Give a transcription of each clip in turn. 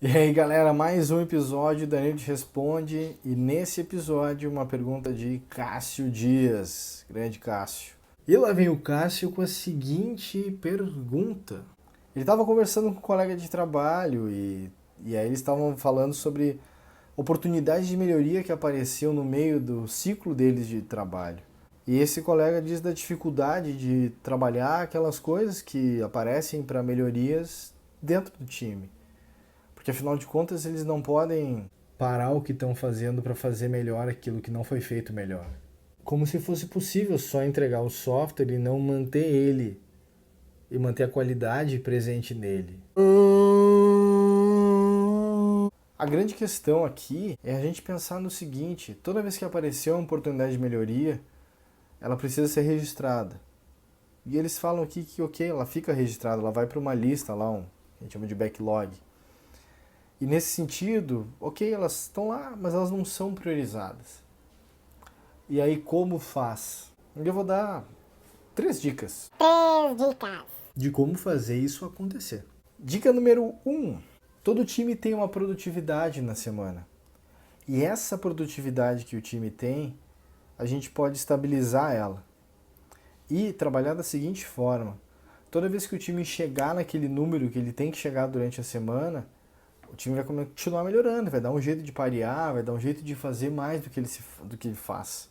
E aí, galera, mais um episódio da Nerd Responde. E nesse episódio, uma pergunta de Cássio Dias, grande Cássio. E lá vem o Cássio com a seguinte pergunta. Ele estava conversando com um colega de trabalho e aí eles estavam falando sobre oportunidades de melhoria que apareciam no meio do ciclo deles de trabalho. E esse colega diz da dificuldade de trabalhar aquelas coisas que aparecem para melhorias dentro do time. Porque afinal de contas eles não podem parar o que estão fazendo para fazer melhor aquilo que não foi feito melhor. Como se fosse possível só entregar o software e não manter ele e manter a qualidade presente nele. A grande questão aqui é a gente pensar no seguinte: toda vez que aparecer uma oportunidade de melhoria, ela precisa ser registrada. E eles falam aqui que ok, ela fica registrada, ela vai para uma lista lá, a gente chama de backlog. E nesse sentido, ok, elas estão lá, mas elas não são priorizadas. E aí como faz? Eu vou dar 3 dicas. 3 dicas. De como fazer isso acontecer. Dica número 1. Todo time tem uma produtividade na semana. E essa produtividade que o time tem, a gente pode estabilizar ela. E trabalhar da seguinte forma. Toda vez que o time chegar naquele número que ele tem que chegar durante a semana, o time vai continuar melhorando, vai dar um jeito de parear, vai dar um jeito de fazer mais do que ele faz.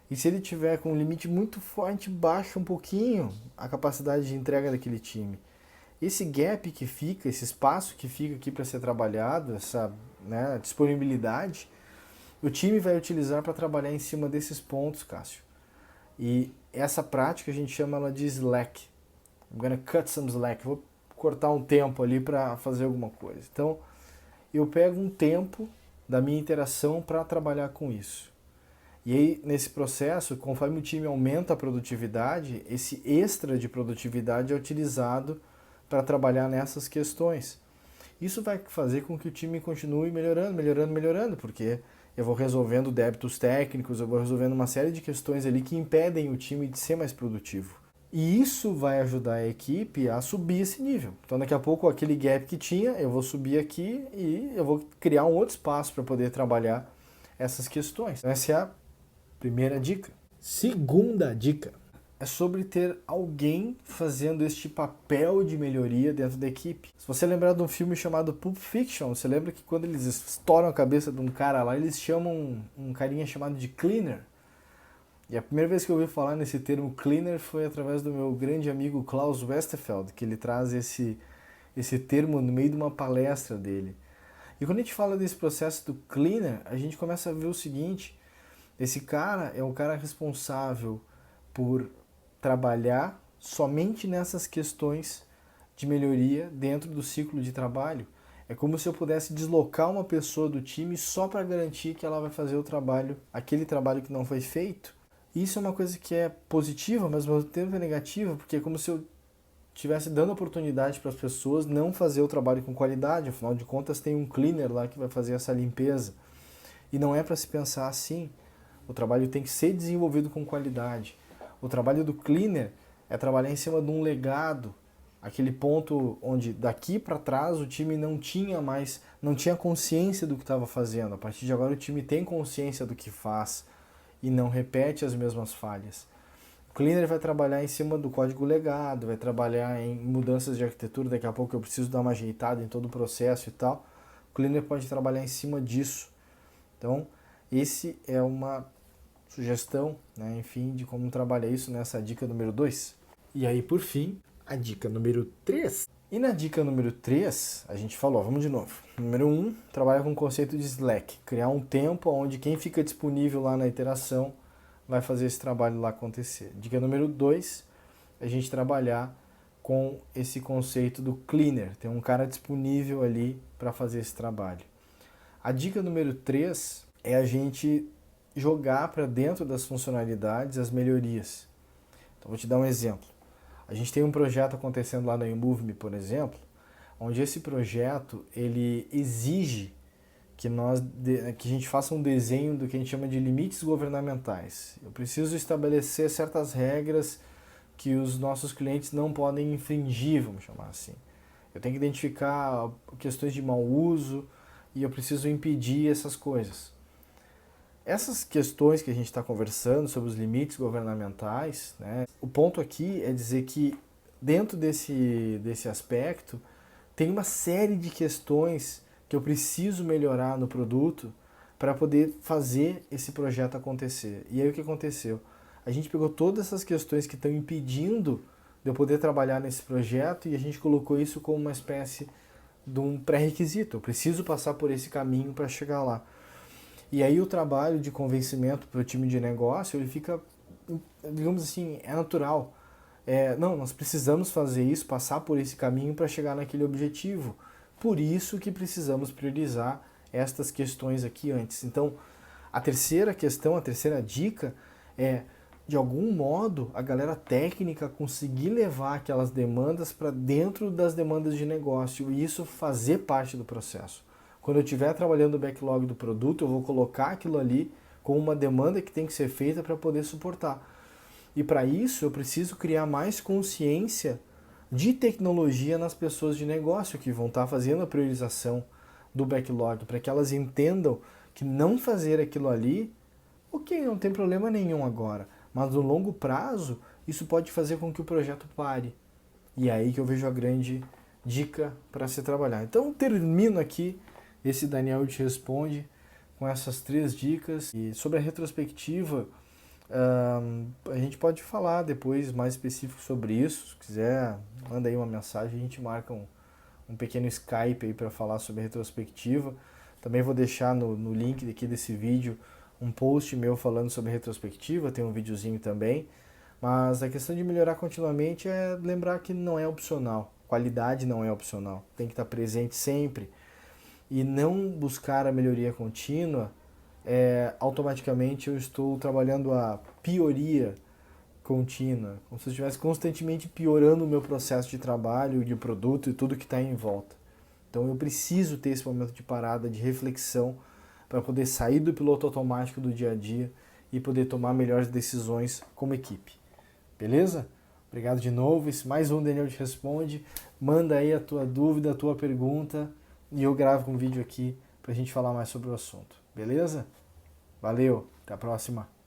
E se ele tiver com um limite muito forte, baixa um pouquinho a capacidade de entrega daquele time. Esse gap que fica, esse espaço que fica aqui para ser trabalhado, essa disponibilidade, o time vai utilizar para trabalhar em cima desses pontos, Cássio. E essa prática a gente chama ela de slack. I'm gonna cut some slack. Vou cortar um tempo ali para fazer alguma coisa. Então, eu pego um tempo da minha interação para trabalhar com isso. E aí, nesse processo, conforme o time aumenta a produtividade, esse extra de produtividade é utilizado para trabalhar nessas questões. Isso vai fazer com que o time continue melhorando, porque eu vou resolvendo débitos técnicos, eu vou resolvendo uma série de questões ali que impedem o time de ser mais produtivo. E isso vai ajudar a equipe a subir esse nível. Então daqui a pouco aquele gap que tinha, eu vou subir aqui e eu vou criar um outro espaço para poder trabalhar essas questões. Então, essa é a primeira dica. Segunda dica é sobre ter alguém fazendo este papel de melhoria dentro da equipe. Se você lembrar de um filme chamado Pulp Fiction, você lembra que quando eles estouram a cabeça de um cara lá, eles chamam um carinha chamado de cleaner. E a primeira vez que eu ouvi falar nesse termo cleaner foi através do meu grande amigo Klaus Westerfeld, que ele traz esse termo no meio de uma palestra dele. E quando a gente fala desse processo do cleaner, a gente começa a ver o seguinte: esse cara é o cara responsável por trabalhar somente nessas questões de melhoria dentro do ciclo de trabalho. É como se eu pudesse deslocar uma pessoa do time só para garantir que ela vai fazer o trabalho, aquele trabalho que não foi feito. Isso é uma coisa que é positiva, mas ao mesmo tempo é negativa, porque é como se eu estivesse dando oportunidade para as pessoas não fazer o trabalho com qualidade. Afinal de contas, tem um cleaner lá que vai fazer essa limpeza. E não é para se pensar assim. O trabalho tem que ser desenvolvido com qualidade. O trabalho do cleaner é trabalhar em cima de um legado, aquele ponto onde daqui para trás o time não tinha consciência do que estava fazendo. A partir de agora o time tem consciência do que faz e não repete as mesmas falhas. O cleaner vai trabalhar em cima do código legado, vai trabalhar em mudanças de arquitetura, daqui a pouco eu preciso dar uma ajeitada em todo o processo e tal. O cleaner pode trabalhar em cima disso. Então, esse é uma sugestão, enfim, de como trabalhar isso nessa dica número 2. E aí, por fim, a dica número 3. E na dica número 3, a gente falou, vamos de novo. Número 1, trabalha com o conceito de Slack. Criar um tempo onde quem fica disponível lá na interação vai fazer esse trabalho lá acontecer. Dica número 2, a gente trabalhar com esse conceito do cleaner. Tem um cara disponível ali para fazer esse trabalho. A dica número 3 é a gente jogar para dentro das funcionalidades as melhorias. Então vou te dar um exemplo. A gente tem um projeto acontecendo lá na YouMove, por exemplo, onde esse projeto ele exige que a gente faça um desenho do que a gente chama de limites governamentais. Eu preciso estabelecer certas regras que os nossos clientes não podem infringir, vamos chamar assim. Eu tenho que identificar questões de mau uso e eu preciso impedir essas coisas. Essas questões que a gente está conversando sobre os limites governamentais, né, o ponto aqui é dizer que dentro desse aspecto tem uma série de questões que eu preciso melhorar no produto para poder fazer esse projeto acontecer. E aí o que aconteceu? A gente pegou todas essas questões que estão impedindo de eu poder trabalhar nesse projeto e a gente colocou isso como uma espécie de um pré-requisito. Eu preciso passar por esse caminho para chegar lá. E aí o trabalho de convencimento para o time de negócio, ele fica, digamos assim, é natural. Não, nós precisamos fazer isso, passar por esse caminho para chegar naquele objetivo. Por isso que precisamos priorizar estas questões aqui antes. Então, a terceira questão, a terceira dica é, de algum modo, a galera técnica conseguir levar aquelas demandas para dentro das demandas de negócio e isso fazer parte do processo. Quando eu estiver trabalhando o backlog do produto, eu vou colocar aquilo ali como uma demanda que tem que ser feita para poder suportar. E para isso, eu preciso criar mais consciência de tecnologia nas pessoas de negócio que vão estar fazendo a priorização do backlog, para que elas entendam que não fazer aquilo ali, ok, não tem problema nenhum agora, mas no longo prazo, isso pode fazer com que o projeto pare. E é aí que eu vejo a grande dica para se trabalhar. Então, termino aqui esse Daniel Te Responde com essas 3 dicas. E sobre a retrospectiva, a gente pode falar depois mais específico sobre isso. Se quiser, manda aí uma mensagem, a gente marca um pequeno Skype aí para falar sobre a retrospectiva. Também vou deixar no link aqui desse vídeo um post meu falando sobre retrospectiva, tem um videozinho também. Mas a questão de melhorar continuamente é lembrar que não é opcional. Qualidade não é opcional. Tem que estar presente sempre. E não buscar a melhoria contínua, automaticamente eu estou trabalhando a pioria contínua, como se eu estivesse constantemente piorando o meu processo de trabalho, de produto e tudo que está em volta. Então eu preciso ter esse momento de parada, de reflexão, para poder sair do piloto automático do dia a dia e poder tomar melhores decisões como equipe. Beleza? Obrigado de novo. Esse mais um Daniel Te Responde. Manda aí a tua dúvida, a tua pergunta e eu gravo um vídeo aqui para a gente falar mais sobre o assunto. Beleza? Valeu, até a próxima.